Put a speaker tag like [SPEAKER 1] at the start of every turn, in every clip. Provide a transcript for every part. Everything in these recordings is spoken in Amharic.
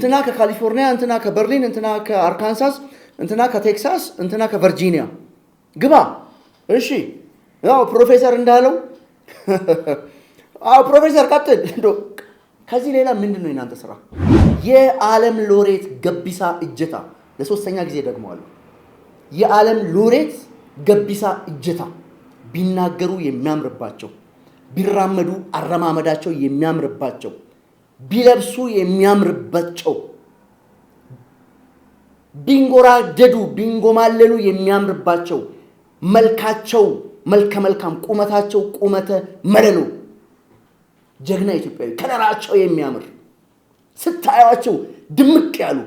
[SPEAKER 1] እንትና ከካሊፎርኒያ እንትና ከበርሊን እንትና ከአርካንሳስ እንትና ከቴክሳስ እንትና ከቨርጂኒያ ግባ እሺ ያው ፕሮፌሰር እንዳለው ፕሮፌሰር ቀጥል ከዚህ ሌላ ምንድነው እናንተ ስራ የዓለም ሎሬት ገቢሳ እጀታ ለሶስተኛ ጊዜ ደግመዋለሁ የዓለም ሎሬት ገቢሳ እጀታ ቢናገሩ የሚያምርባቸው ቢራመዱ አረማመዳቸው የሚያምርባቸው ቢለብሱ የሚያምርባቸው ቢንጎራደዱ ቢንጎማለሉ የሚያምርባቸው መልካቸው መልከ ቁመታቸው ቁመተ መለሉ ጀግና ኢትዮጵያዊ ከለራቸው የሚያምር ስታያቸው ድምቅ ያሉ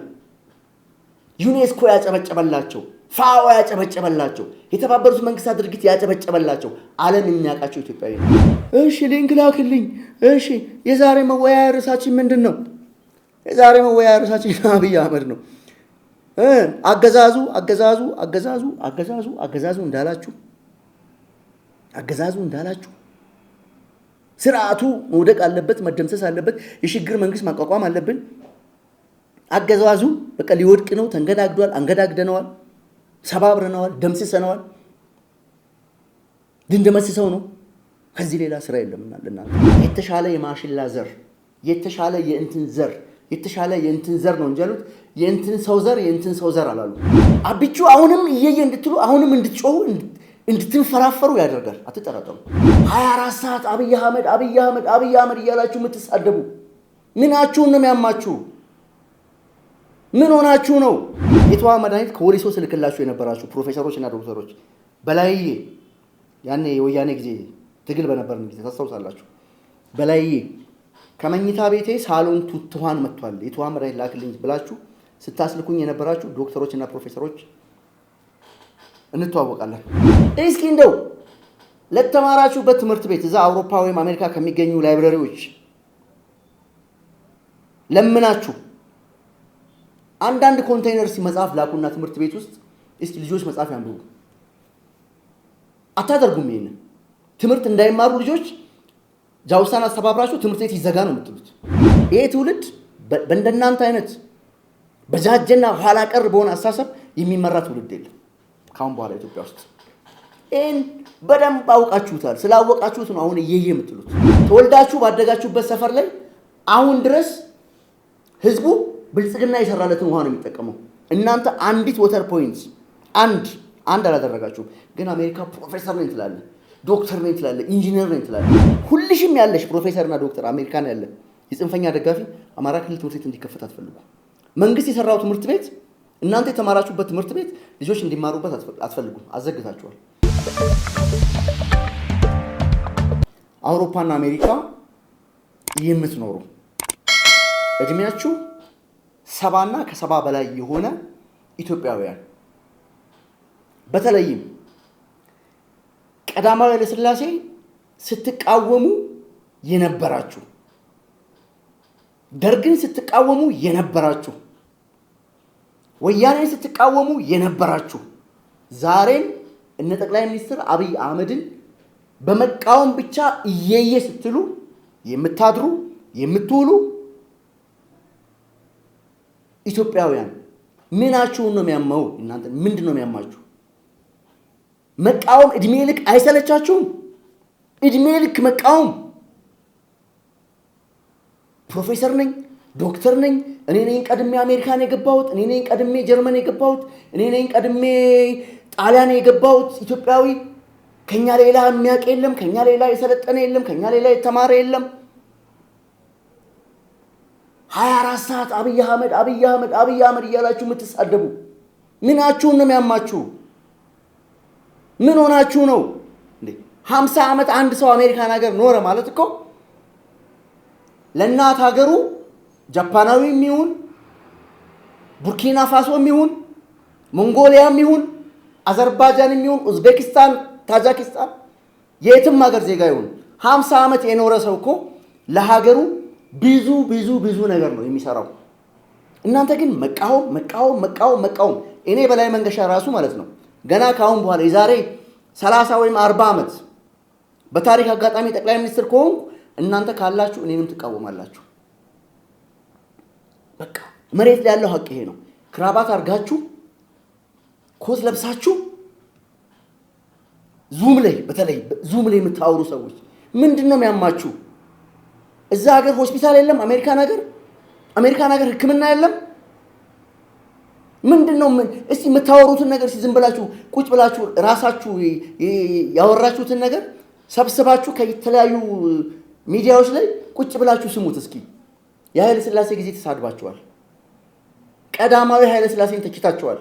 [SPEAKER 1] ዩኔስኮ ያጨበጨበላቸው ፋኦ ያጨበጨበላቸው የተባበሩት መንግስታት ድርጅት ያጨበጨበላቸው ዓለም የሚያውቃቸው ኢትዮጵያዊ ነው። እሺ ሊንክ ላክልኝ። እሺ የዛሬ መወያያ ርዕሳችን ምንድነው? የዛሬ መወያያ ርዕሳችን አብይ አህመድ ነው። አገዛዙ እንዳላችሁ ስርዓቱ መውደቅ አለበት፣ መደምሰስ አለበት፣ የሽግግር መንግስት ማቋቋም አለብን። አገዛዙ በቃ ሊወድቅ ነው፣ ተንገዳግዷል፣ አንገዳግደነዋል፣ ሰባብረነዋል፣ ደምስሰነዋል፣ ድንደመስሰው ነው። ከዚህ ሌላ ስራ የለምና ለናንተ የተሻለ የማሽላ ዘር የተሻለ የእንትን ዘር ነው እንጂ ያሉት የእንትን ሰው ዘር አላሉ። አብቹ አሁንም እየየ እንድትሉ አሁንም እንድትጮሁ እንድትንፈራፈሩ ያደርጋል። አትጠራጠሩ። 24 ሰዓት አብይ አህመድ እያላችሁ የምትሳደቡ ምናችሁን ነው የሚያማችሁ? ምን ሆናችሁ ነው? የተዋ መድኃኒት ከወሊሶ ስልክላችሁ የነበራችሁ ፕሮፌሰሮችና ዶክተሮች በላይዬ ያኔ የወያኔ ጊዜ ትግል በነበርን ጊዜ ታስታውሳላችሁ። በላይዬ ከመኝታ ቤቴ ሳሎን ቱትዋን መጥቷል የተዋ መድኃኒት ላክልኝ ብላችሁ ስታስልኩኝ የነበራችሁ ዶክተሮችና ፕሮፌሰሮች እንተዋወቃለን። እስኪ እንደው ለተማራችሁበት ትምህርት ቤት እዛ አውሮፓ ወይም አሜሪካ ከሚገኙ ላይብረሪዎች ለምናችሁ አንዳንድ ኮንቴይነርስ መጽሐፍ ላኩና ትምህርት ቤት ውስጥ እስኪ ልጆች መጽሐፍ ያንብቡ። አታደርጉም። ይሄን ትምህርት እንዳይማሩ ልጆች ጃውሳን አስተባብራችሁ ትምህርት ቤት ይዘጋ ነው የምትሉት። ይሄ ትውልድ በእንደናንተ አይነት በጃጀና ኋላ ቀር በሆነ አስተሳሰብ የሚመራ ትውልድ የለም ካሁን በኋላ ኢትዮጵያ ውስጥ። ይሄን በደንብ አውቃችሁታል። ስላወቃችሁት ነው አሁን እየየ የምትሉት። ተወልዳችሁ ባደጋችሁበት ሰፈር ላይ አሁን ድረስ ህዝቡ ብልጽግና የሰራለትን ውሃ ነው የሚጠቀመው። እናንተ አንዲት ወተር ፖይንት አንድ አላደረጋችሁም። ግን አሜሪካ ፕሮፌሰር ነኝ ትላለህ፣ ዶክተር ነኝ ትላለህ፣ ኢንጂነር ነኝ ትላለህ። ሁልሽም ያለሽ ፕሮፌሰርና ዶክተር አሜሪካን ያለ የጽንፈኛ ደጋፊ አማራ ክልል ትምህርት ቤት እንዲከፈት አትፈልጉ። መንግስት የሰራው ትምህርት ቤት እናንተ የተማራችሁበት ትምህርት ቤት ልጆች እንዲማሩበት አትፈልጉም። አዘግታችኋል። አውሮፓና አሜሪካ የምትኖሩ እድሜያችሁ 70 እና ከ70 በላይ የሆነ ኢትዮጵያውያን በተለይም ቀዳማዊ ኃይለ ሥላሴ ስትቃወሙ የነበራችሁ፣ ደርግን ስትቃወሙ የነበራችሁ፣ ወያኔን ስትቃወሙ የነበራችሁ ዛሬም እነ ጠቅላይ ሚኒስትር አብይ አህመድን በመቃወም ብቻ እየየ ስትሉ የምታድሩ የምትውሉ ኢትዮጵያውያን ምናችሁን ነው የሚያማው? እናንተ ምንድነው የሚያማችሁ? መቃወም እድሜ ልክ አይሰለቻችሁም? እድሜ ልክ መቃወም። ፕሮፌሰር ነኝ ዶክተር ነኝ እኔ ነኝ ቀድሜ አሜሪካን የገባሁት፣ እኔ ነኝ ቀድሜ ጀርመን የገባሁት፣ እኔ ነኝ ቀድሜ ጣሊያን የገባሁት ኢትዮጵያዊ፣ ከኛ ሌላ የሚያውቅ የለም፣ ከኛ ሌላ የሰለጠነ የለም፣ ከኛ ሌላ የተማረ የለም። 24 ሰዓት አብይ አህመድ እያላችሁ የምትሳደቡ ምናችሁን ነው የሚያማችሁ? ምን ሆናችሁ ነው እንዴ? 50 ዓመት አንድ ሰው አሜሪካን ሀገር ኖረ ማለት እኮ ለእናት ሀገሩ ጃፓናዊም ይሁን ቡርኪና ፋሶም ይሁን ሞንጎሊያም ይሁን አዘርባይጃንም ይሁን ኡዝቤኪስታን፣ ታጂኪስታን የትም ሀገር ዜጋ ይሁን 50 ዓመት የኖረ ሰው እኮ ለሀገሩ ብዙ ነገር ነው የሚሰራው። እናንተ ግን መቃወም። እኔ በላይ መንገሻ ራሱ ማለት ነው ገና ካሁን በኋላ የዛሬ 30 ወይም 40 ዓመት በታሪክ አጋጣሚ ጠቅላይ ሚኒስትር ከሆንኩ እናንተ ካላችሁ እኔንም ትቃወማላችሁ። በቃ መሬት ላይ ያለው ሀቅ ይሄ ነው። ክራባት አርጋችሁ ኮት ለብሳችሁ ዙም ላይ በተለይ ዙም ላይ የምታወሩ ሰዎች ምንድነው የሚያማችሁ? እዛ ሀገር ሆስፒታል የለም? አሜሪካን ሀገር ሕክምና የለም? ምንድነው እስቲ የምታወሩትን ነገር ዝም ብላችሁ ቁጭ ብላችሁ ራሳችሁ ያወራችሁትን ነገር ሰብስባችሁ ከተለያዩ ሚዲያዎች ላይ ቁጭ ብላችሁ ስሙት እስኪ። የኃይለ ሥላሴ ጊዜ ተሳድባችኋል። ቀዳማዊ ኃይለ ሥላሴን ተችታችኋል።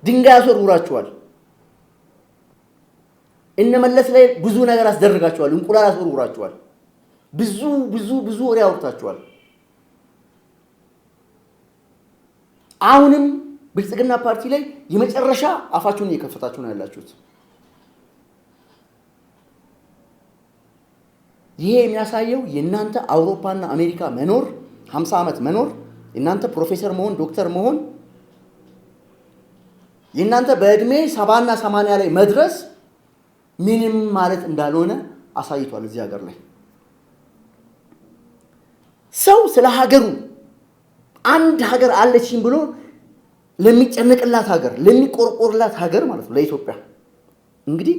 [SPEAKER 1] ድንጋይ አስወርውራችኋል። እነመለስ ላይ ብዙ ነገር አስደርጋችኋል። እንቁላል አስወርውራችኋል። ብዙ ወሬ አውርታችኋል። አሁንም ብልጽግና ፓርቲ ላይ የመጨረሻ አፋችሁን እየከፈታችሁ ነው ያላችሁት። ይሄ የሚያሳየው የእናንተ አውሮፓና አሜሪካ መኖር 50 ዓመት መኖር የእናንተ ፕሮፌሰር መሆን ዶክተር መሆን የእናንተ በእድሜ 70 እና 80 ላይ መድረስ ምንም ማለት እንዳልሆነ አሳይቷል። እዚህ ሀገር ላይ ሰው ስለ ሀገሩ አንድ ሀገር አለችኝ ብሎ ለሚጨነቅላት ሀገር ለሚቆርቆርላት ሀገር ማለት ነው ለኢትዮጵያ እንግዲህ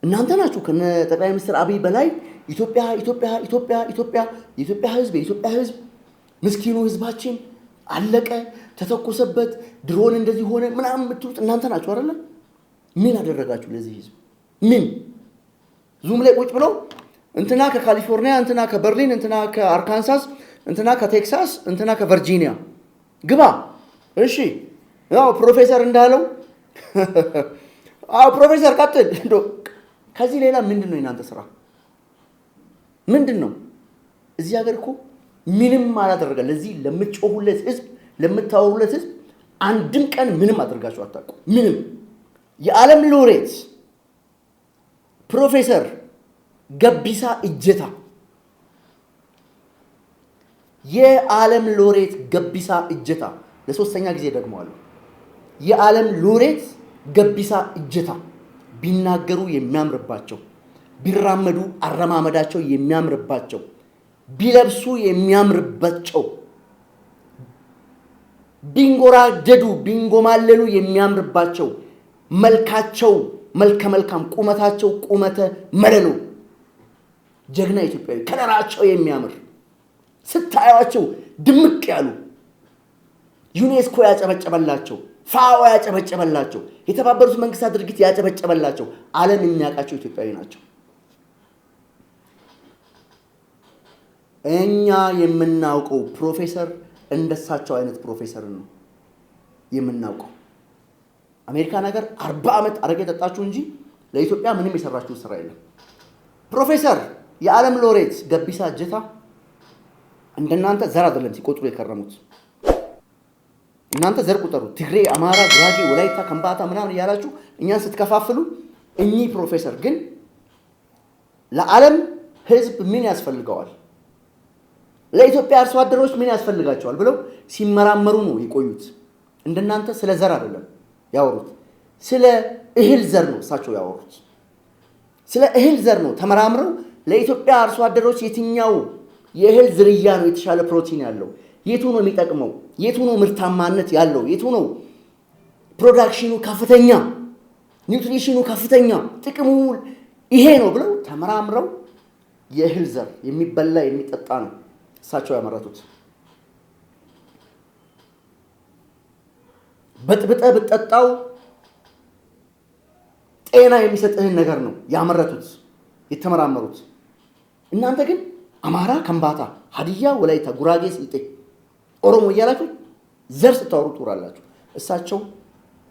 [SPEAKER 1] እናንተ ናችሁ ከነ ጠቅላይ ሚኒስትር አብይ በላይ ኢትዮጵያ የኢትዮጵያ ህዝብ ምስኪኑ ህዝባችን አለቀ ተተኮሰበት ድሮን እንደዚህ ሆነ ምናምን የምትሉት እናንተ ናችሁ አይደለ? ምን አደረጋችሁ ለዚህ ህዝብ? ምን ዙም ላይ ቁጭ ብለው እንትና ከካሊፎርኒያ እንትና ከበርሊን እንትና ከአርካንሳስ እንትና ከቴክሳስ እንትና ከቨርጂኒያ ግባ እሺ ያው ፕሮፌሰር እንዳለው ፕሮፌሰር ቀጥል እንደው ከዚህ ሌላ ምንድነው የናንተ ስራ? ምንድነው? እዚህ ሀገር እኮ ምንም አላደረገ ለዚህ ለምትጮሁለት ህዝብ ለምታወሩለት ህዝብ አንድም ቀን ምንም አድርጋችሁ አታውቁ። ምንም የዓለም ሎሬት ፕሮፌሰር ገቢሳ እጀታ የዓለም ሎሬት ገቢሳ እጀታ ለሶስተኛ ጊዜ ደግመዋለሁ። የዓለም ሎሬት ገቢሳ እጀታ ቢናገሩ የሚያምርባቸው ቢራመዱ አረማመዳቸው የሚያምርባቸው ቢለብሱ የሚያምርባቸው ቢንጎራደዱ ቢንጎማለሉ የሚያምርባቸው መልካቸው መልከ መልካም ቁመታቸው ቁመተ መለሎ ጀግና ኢትዮጵያዊ ከለራቸው የሚያምር ስታዩአቸው ድምቅ ያሉ ዩኔስኮ ያጨበጨበላቸው ፋኦ ያጨበጨበላቸው የተባበሩት መንግስታት ድርጅት ያጨበጨበላቸው ዓለም የሚያውቃቸው ኢትዮጵያዊ ናቸው። እኛ የምናውቀው ፕሮፌሰር እንደሳቸው አይነት ፕሮፌሰር ነው የምናውቀው። አሜሪካ ነገር 40 ዓመት አረገ ተጣጣችሁ እንጂ ለኢትዮጵያ ምንም የሰራችሁ ስራ የለም። ፕሮፌሰር የዓለም ሎሬት ገቢሳ እጀታ እንደናንተ ዘር አይደለም ሲቆጥሩ የከረሙት። እናንተ ዘር ቁጠሩ። ትግሬ፣ አማራ፣ ጉራጌ፣ ወላይታ፣ ከምባታ ምናምን እያላችሁ እኛን ስትከፋፍሉ እኚህ ፕሮፌሰር ግን ለዓለም ህዝብ ምን ያስፈልገዋል ለኢትዮጵያ አርሶ አደሮች ምን ያስፈልጋቸዋል ብለው ሲመራመሩ ነው የቆዩት። እንደናንተ ስለ ዘር አይደለም ያወሩት፣ ስለ እህል ዘር ነው እሳቸው ያወሩት። ስለ እህል ዘር ነው ተመራምረው ለኢትዮጵያ አርሶ አደሮች የትኛው የእህል ዝርያ ነው የተሻለ ፕሮቲን ያለው፣ የቱ ነው የሚጠቅመው፣ የቱ ነው ምርታማነት ያለው፣ የቱ ነው ፕሮዳክሽኑ ከፍተኛ፣ ኒውትሪሽኑ ከፍተኛ፣ ጥቅሙ ይሄ ነው ብለው ተመራምረው የእህል ዘር የሚበላ የሚጠጣ ነው እሳቸው ያመረቱት። በጥብጠ ብትጠጣው ጤና የሚሰጥህን ነገር ነው ያመረቱት የተመራመሩት። እናንተ ግን አማራ፣ ከምባታ፣ ሀዲያ፣ ወላይታ፣ ጉራጌ፣ ስልጤ፣ ኦሮሞ እያላችሁ ዘር ስታወሩ ትውራላችሁ። እሳቸው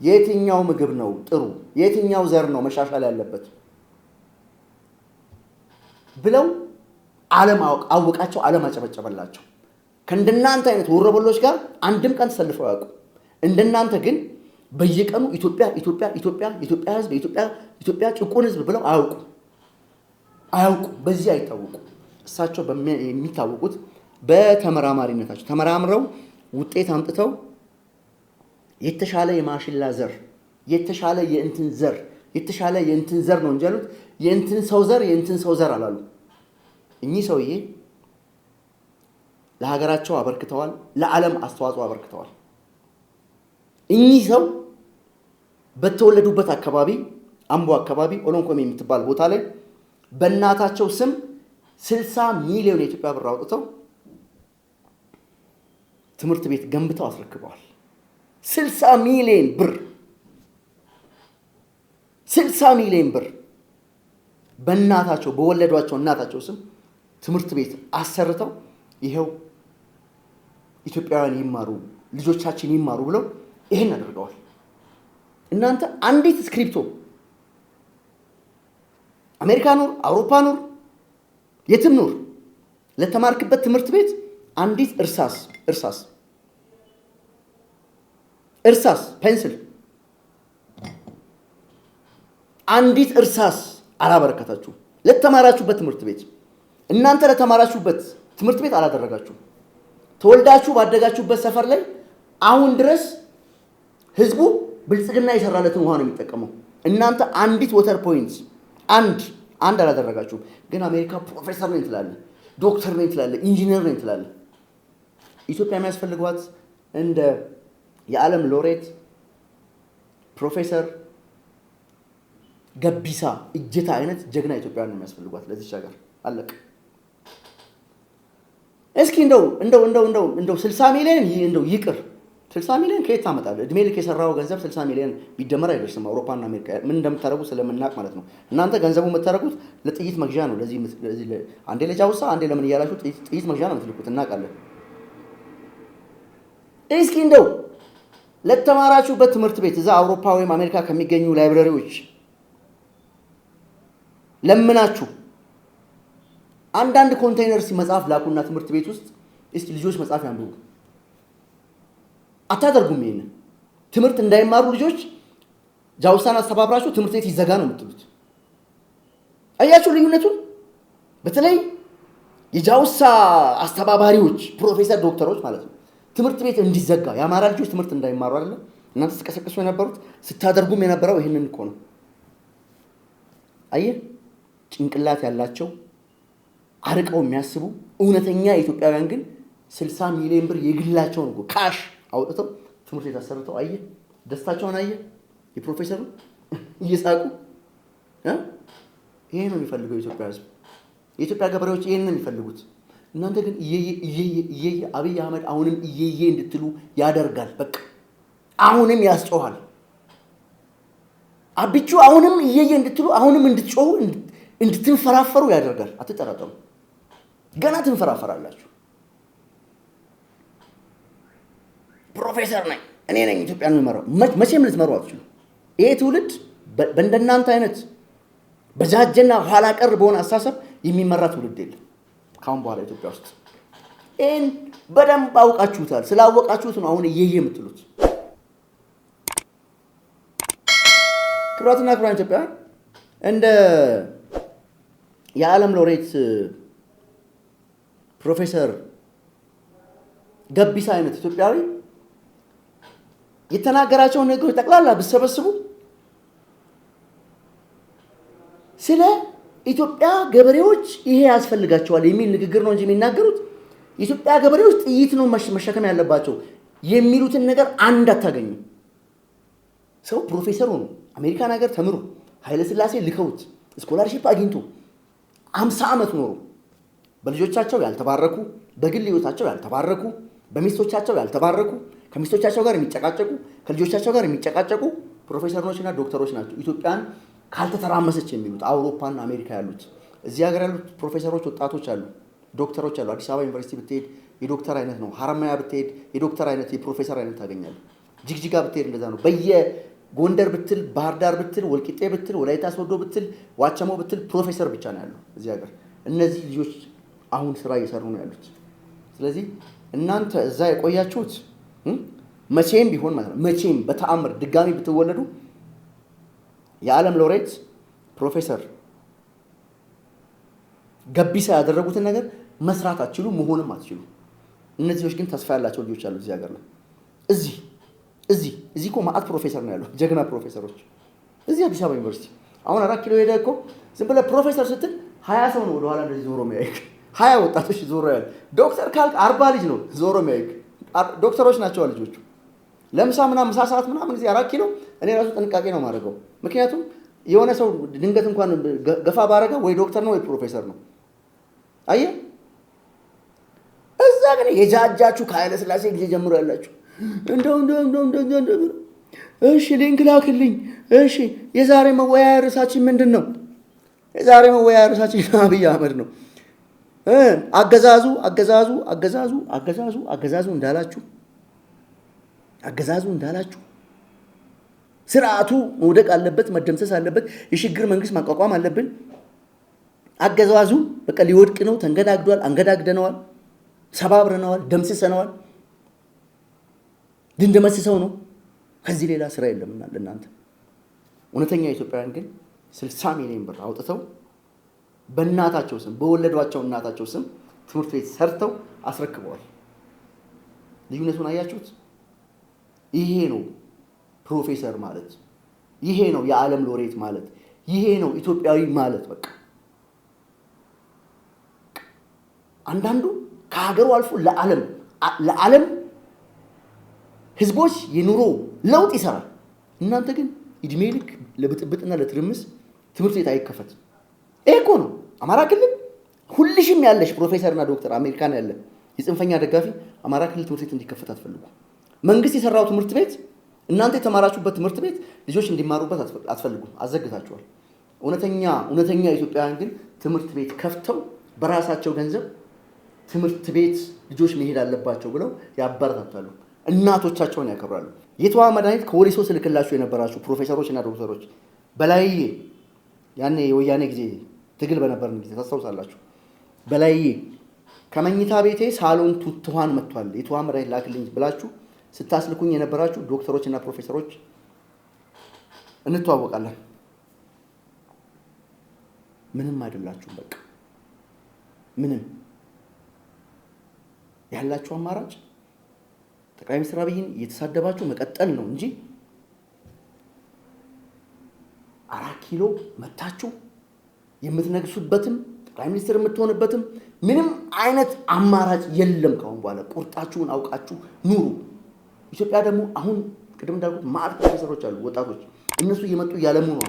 [SPEAKER 1] የትኛው ምግብ ነው ጥሩ፣ የትኛው ዘር ነው መሻሻል ያለበት ብለው ዓለም አወቃቸው፣ ዓለም አጨበጨበላቸው። ከእንደናንተ አይነት ወረበሎች ጋር አንድም ቀን ተሰልፈው ያውቁ። እንደናንተ ግን በየቀኑ ኢትዮጵያ ህዝብ ኢትዮጵያ ጭቁን ህዝብ ብለው አያውቁ። በዚህ አይታወቁ። እሳቸው የሚታወቁት በተመራማሪነታቸው ተመራምረው ውጤት አምጥተው የተሻለ የማሽላ ዘር የተሻለ የእንትን ዘር ነው እንጂ ያሉት የእንትን ሰው ዘር አላሉ። እኚህ ሰውዬ ለሀገራቸው አበርክተዋል፣ ለዓለም አስተዋጽኦ አበርክተዋል። እኚህ ሰው በተወለዱበት አካባቢ አምቦ አካባቢ ኦሎንኮሜ የምትባል ቦታ ላይ በእናታቸው ስም 60 ሚሊዮን የኢትዮጵያ ብር አውጥተው ትምህርት ቤት ገንብተው አስረክበዋል። 60 ሚሊዮን ብር 60 ሚሊዮን ብር በእናታቸው በወለዷቸው እናታቸው ስም ትምህርት ቤት አሰርተው ይሄው ኢትዮጵያውያን ይማሩ፣ ልጆቻችን ይማሩ ብለው ይሄን አድርገዋል። እናንተ አንዲት ስክሪፕቶ አሜሪካ ኑር፣ አውሮፓ ኑር፣ የትም ኑር፣ ለተማርክበት ትምህርት ቤት አንዲት እርሳስ ፔንስል አንዲት እርሳስ አላበረከታችሁ ለተማራችሁበት ትምህርት ቤት። እናንተ ለተማራችሁበት ትምህርት ቤት አላደረጋችሁ። ተወልዳችሁ ባደጋችሁበት ሰፈር ላይ አሁን ድረስ ህዝቡ ብልጽግና የሰራለትን ውሃ ነው የሚጠቀመው። እናንተ አንዲት ወተር ፖይንት አንድ አላደረጋችሁም። ግን አሜሪካ ፕሮፌሰር ነኝ ትላለህ፣ ዶክተር ነኝ ትላለህ፣ ኢንጂነር ነኝ ትላለህ። ኢትዮጵያ የሚያስፈልጓት እንደ የዓለም ሎሬት ፕሮፌሰር ገቢሳ እጀታ አይነት ጀግና ኢትዮጵያውያን ነው የሚያስፈልጓት ለዚህ ሀገር። አለቅ እስኪ እንደው 60 ሚሊዮን እንደው ይቅር 60 ሚሊዮን ከየት ታመጣለህ? እድሜ ልክ የሰራው ገንዘብ 60 ሚሊዮን ቢደመር አይደርስም። አውሮፓና አሜሪካ ምን እንደምታደርጉ ስለምናቅ ማለት ነው። እናንተ ገንዘቡ የምታደርጉት ለጥይት መግዣ ነው። ለዚህ አንዴ ለጃውሳ አንዴ ለምን እያላችሁ ጥይት መግዣ ነው የምትልኩት፣ እናውቃለን። እስኪ እንደው ለተማራችሁበት ትምህርት ቤት እዛ አውሮፓ ወይም አሜሪካ ከሚገኙ ላይብረሪዎች ለምናችሁ አንዳንድ ኮንቴይነርስ መጽሐፍ ላኩና ትምህርት ቤት ውስጥ እስኪ ልጆች መጽሐፍ ያንብቡ። አታደርጉም። ይሄን ትምህርት እንዳይማሩ ልጆች ጃውሳን አስተባብራችሁ ትምህርት ቤት ይዘጋ ነው የምትሉት። አያችሁ ልዩነቱን? በተለይ የጃውሳ አስተባባሪዎች ፕሮፌሰር ዶክተሮች ማለት ነው ትምህርት ቤት እንዲዘጋ የአማራ ልጆች ትምህርት እንዳይማሩ አይደለም እናንተ ስትቀሰቅሱ የነበሩት ስታደርጉም የነበረው ይሄንን እኮ ነው። አየህ ጭንቅላት ያላቸው አርቀው የሚያስቡ እውነተኛ ኢትዮጵያውያን ግን 60 ሚሊዮን ብር የግላቸውን እኮ ካሽ አውጥተው ትምህርት ቤት አሰርተው አየህ ደስታቸውን አየህ የፕሮፌሰሩ እየሳቁ ይሄ ነው የሚፈልገው የኢትዮጵያ ሕዝብ። የኢትዮጵያ ገበሬዎች ይሄን ነው የሚፈልጉት። እናንተ ግን እየየ አብይ አህመድ አሁንም እየየ እንድትሉ ያደርጋል። በቃ አሁንም ያስጮሃል። አብቹ አሁንም እየየ እንድትሉ አሁንም እንድትጮሁ እንድትንፈራፈሩ ያደርጋል። አትጠራጠሩ፣ ገና ትንፈራፈራላችሁ። ፕሮፌሰር ነኝ እኔ ነኝ ኢትዮጵያን የምመራው። መቼም ልትመሩ አትችሉ። ይሄ ትውልድ በእንደናንተ አይነት በጃጀና ኋላ ቀር በሆነ አስተሳሰብ የሚመራ ትውልድ የለም ካሁን በኋላ ኢትዮጵያ ውስጥ። ይህን በደንብ አውቃችሁታል። ስላወቃችሁት ነው አሁን እየየ የምትሉት። ክቡራትና ክቡራን ኢትዮጵያውያን እንደ የዓለም ሎሬት ፕሮፌሰር ገቢሳ አይነት ኢትዮጵያዊ የተናገራቸውን ነገሮች ጠቅላላ ብትሰበስቡ ስለ ኢትዮጵያ ገበሬዎች ይሄ ያስፈልጋቸዋል የሚል ንግግር ነው እንጂ የሚናገሩት የኢትዮጵያ ገበሬዎች ጥይት ነው መሸከም ያለባቸው የሚሉትን ነገር አንድ አታገኙም። ሰው ፕሮፌሰሩ ነው አሜሪካን ሀገር ተምሮ ኃይለ ሥላሴ ልከውት ስኮላርሺፕ አግኝቶ 50 ዓመት ኖሩ። በልጆቻቸው ያልተባረኩ፣ በግል ህይወታቸው ያልተባረኩ፣ በሚስቶቻቸው ያልተባረኩ፣ ከሚስቶቻቸው ጋር የሚጨቃጨቁ፣ ከልጆቻቸው ጋር የሚጨቃጨቁ ፕሮፌሰሮችና ዶክተሮች ናቸው ኢትዮጵያን ካልተተራመሰች የሚሉት አውሮፓና አሜሪካ ያሉት። እዚህ ሀገር ያሉት ፕሮፌሰሮች ወጣቶች አሉ፣ ዶክተሮች አሉ። አዲስ አበባ ዩኒቨርሲቲ ብትሄድ የዶክተር አይነት ነው። ሀረማያ ብትሄድ የዶክተር አይነት የፕሮፌሰር አይነት ታገኛለህ። ጅግጅጋ ብትሄድ እንደዛ ነው። በየጎንደር ብትል፣ ባህር ዳር ብትል፣ ወልቂጤ ብትል፣ ወላይታ ሶዶ ብትል፣ ዋቸሞ ብትል ፕሮፌሰር ብቻ ነው ያለው እዚህ ሀገር። እነዚህ ልጆች አሁን ስራ እየሰሩ ነው ያሉት። ስለዚህ እናንተ እዛ የቆያችሁት መቼም ቢሆን ማለት ነው መቼም በተአምር ድጋሚ ብትወለዱ የዓለም ሎሬት ፕሮፌሰር ገቢሳ ያደረጉትን ነገር መስራት አትችሉ፣ መሆንም አትችሉ። እነዚህ ልጆች ግን ተስፋ ያላቸው ልጆች አሉ እዚህ ሀገር ነው። እዚህ እኮ ማአት ፕሮፌሰር ነው ያለው፣ ጀግና ፕሮፌሰሮች እዚህ አዲስ አበባ ዩኒቨርሲቲ። አሁን 4 ኪሎ ሄደ እኮ ዝም ብለህ ፕሮፌሰር ስትል 20 ሰው ነው ወደኋላ እንደዚህ ዞሮ የሚያይክ 20 ወጣቶች ዞሮ ያለ ዶክተር ካልክ 40 ልጅ ነው ዞሮ የሚያይክ ዶክተሮች ናቸው ልጆቹ። ለምሳ ምናምን ምሳ ሰዓት ምናምን እዚህ 4 ኪሎ እኔ ራሱ ጥንቃቄ ነው ማድረገው። ምክንያቱም የሆነ ሰው ድንገት እንኳን ገፋ ባረገው ወይ ዶክተር ነው ወይ ፕሮፌሰር ነው። አየህ እዛ ግን የጃጃችሁ ከኃይለ ሥላሴ ጊዜ ጀምሮ ያላችሁ እንደው እሺ ሊንክ ላክልኝ። እሺ የዛሬ መወያያ ርዕሳችን ምንድን ነው? የዛሬ መወያያ ርዕሳችን አብይ አህመድ ነው። አገዛዙ እንዳላችሁ ስርዓቱ መውደቅ አለበት፣ መደምሰስ አለበት፣ የሽግግር መንግስት ማቋቋም አለብን። አገዛዙ በቃ ሊወድቅ ነው፣ ተንገዳግዷል፣ አንገዳግደነዋል፣ ሰባብረነዋል፣ ደምስሰነዋል፣ ልንደመስሰው ነው። ከዚህ ሌላ ስራ የለምና ለእናንተ እውነተኛ ኢትዮጵያውያን ግን 60 ሚሊዮን ብር አውጥተው በእናታቸው ስም በወለዷቸው እናታቸው ስም ትምህርት ቤት ሰርተው አስረክበዋል። ልዩነቱን አያችሁት? ይሄ ነው ፕሮፌሰር ማለት፣ ይሄ ነው የዓለም ሎሬት ማለት፣ ይሄ ነው ኢትዮጵያዊ ማለት። በቃ አንዳንዱ ከሀገሩ አልፎ ለዓለም ህዝቦች የኑሮ ለውጥ ይሰራል። እናንተ ግን እድሜ ልክ ለብጥብጥና ለትርምስ ትምህርት ቤት አይከፈት። ይሄ እኮ ነው አማራ ክልል ሁልሽም ያለሽ ፕሮፌሰርና ዶክተር አሜሪካን ያለ የጽንፈኛ ደጋፊ አማራ ክልል ትምህርት ቤት እንዲከፈት አትፈልጉ። መንግስት የሰራው ትምህርት ቤት እናንተ የተማራችሁበት ትምህርት ቤት ልጆች እንዲማሩበት አትፈልጉም፣ አዘግታችኋል። እውነተኛ ኢትዮጵያውያን ግን ትምህርት ቤት ከፍተው በራሳቸው ገንዘብ ትምህርት ቤት ልጆች መሄድ አለባቸው ብለው ያበረታታሉ፣ እናቶቻቸውን ያከብራሉ። የተዋ መድኃኒት ከወሊሶ ስልክላችሁ የነበራችሁ ፕሮፌሰሮች እና ዶክተሮች በላይዬ ያኔ የወያኔ ጊዜ ትግል በነበርን ጊዜ ታስታውሳላችሁ። በላይዬ ከመኝታ ቤቴ ሳሎን ቱትዋን መጥቷል የተዋ መድኃኒት ላክልኝ ብላችሁ ስታስልኩኝ የነበራችሁ ዶክተሮች እና ፕሮፌሰሮች እንተዋወቃለን። ምንም አይደላችሁም። በቃ ምንም ያላችሁ አማራጭ ጠቅላይ ሚኒስትር አብይን እየተሳደባችሁ መቀጠል ነው እንጂ 4 ኪሎ መታችሁ የምትነግሱበትም ጠቅላይ ሚኒስትር የምትሆንበትም ምንም አይነት አማራጭ የለም። ካሁን በኋላ ቁርጣችሁን አውቃችሁ ኑሩ። ኢትዮጵያ ደግሞ አሁን ቅድም እንዳልኩት ማዕት ፕሮፌሰሮች አሉ፣ ወጣቶች እነሱ እየመጡ እያለሙ ነው።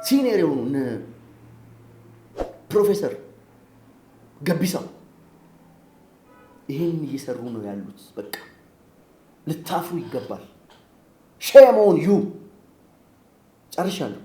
[SPEAKER 1] ሲኒየር የሆኑ እነ ፕሮፌሰር ገቢሳ ይሄን እየሰሩ ነው ያሉት። በቃ ልታፍሩ ይገባል። ሼም ኦን ዩ። ጨርሻለሁ።